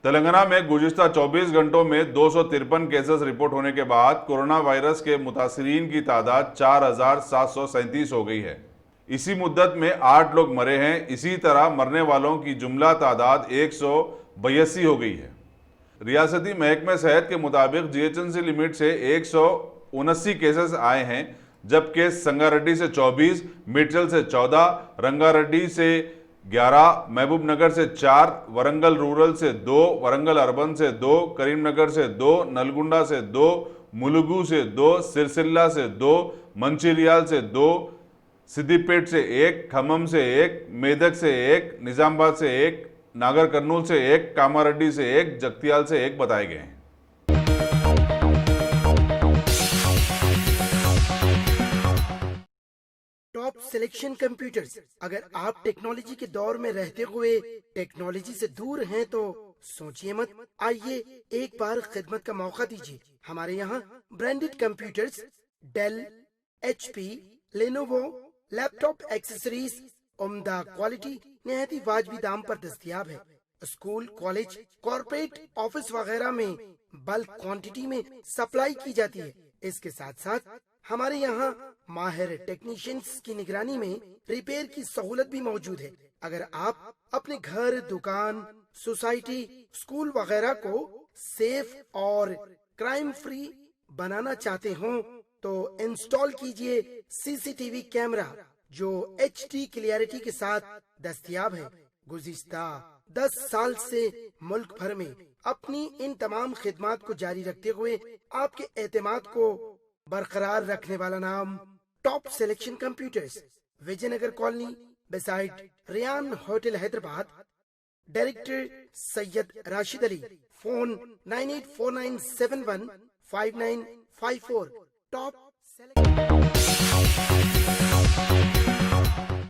تلنگانہ میں گزشتہ 24 گھنٹوں میں 253 کیسز رپورٹ ہونے کے بعد کورونا وائرس کے متاثرین کی تعداد 4737 ہو گئی ہے۔ اسی مدت میں 8 لوگ مرے ہیں۔ اسی طرح مرنے والوں کی جملہ تعداد 182 ہو گئی ہے۔ ریاستی محکمہ صحت کے مطابق G H N C limit سے 179 کیسز آئے ہیں، جبکہ سنگاریڈی سے 24، میڈچل سے 14، رنگاریڈی سے 11، محبوب نگر سے 4، ورنگل رورل سے 2، ورنگل اربن سے 2، کریم نگر سے 2، نلگنڈا سے 2، ملگو سے 2، سرسلہ سے 2، منچریال سے 2، سدی پیٹ سے 1، کھمم سے 1، میدک سے 1، نظام آباد سے 1، ناگر کرنول سے 1، کاماریڈی سے 1، جگتیال سے 1 بتائے گئے ہیں۔ Top selection computers. اگر آپ ٹیکنالوجی کے دور میں رہتے ہوئے ٹیکنالوجی سے دور ہیں تو سوچئے مت، آئیے ایک بار خدمت کا موقع دیجیے۔ ہمارے یہاں branded computers, Dell, H P, Lenovo, laptop accessories عمدہ کوالٹی نہایت واجبی دام پر دستیاب ہے۔ اسکول، کالج، کارپوریٹ آفس وغیرہ میں بلک کوانٹٹی میں سپلائی کی جاتی ہے۔ اس کے ساتھ ساتھ ہمارے یہاں ماہر ٹیکنیشینز کی نگرانی میں ریپیئر کی سہولت بھی موجود ہے۔ اگر آپ اپنے گھر، دکان، سوسائٹی، اسکول وغیرہ کو سیف اور کرائم فری بنانا چاہتے ہوں تو انسٹال کیجئے سی سی ٹی وی کیمرہ جو ایچ ڈی کلیئرٹی کے ساتھ دستیاب ہے۔ گزشتہ 10 سال سے ملک بھر میں اپنی ان تمام خدمات کو جاری رکھتے ہوئے آپ کے اعتماد کو برقرار رکھنے والا نام top selection computers, Vijay Nagar colony beside Ryan hotel Hyderabad. Director Syed Rashid Ali. Phone 9849715954۔ Top selection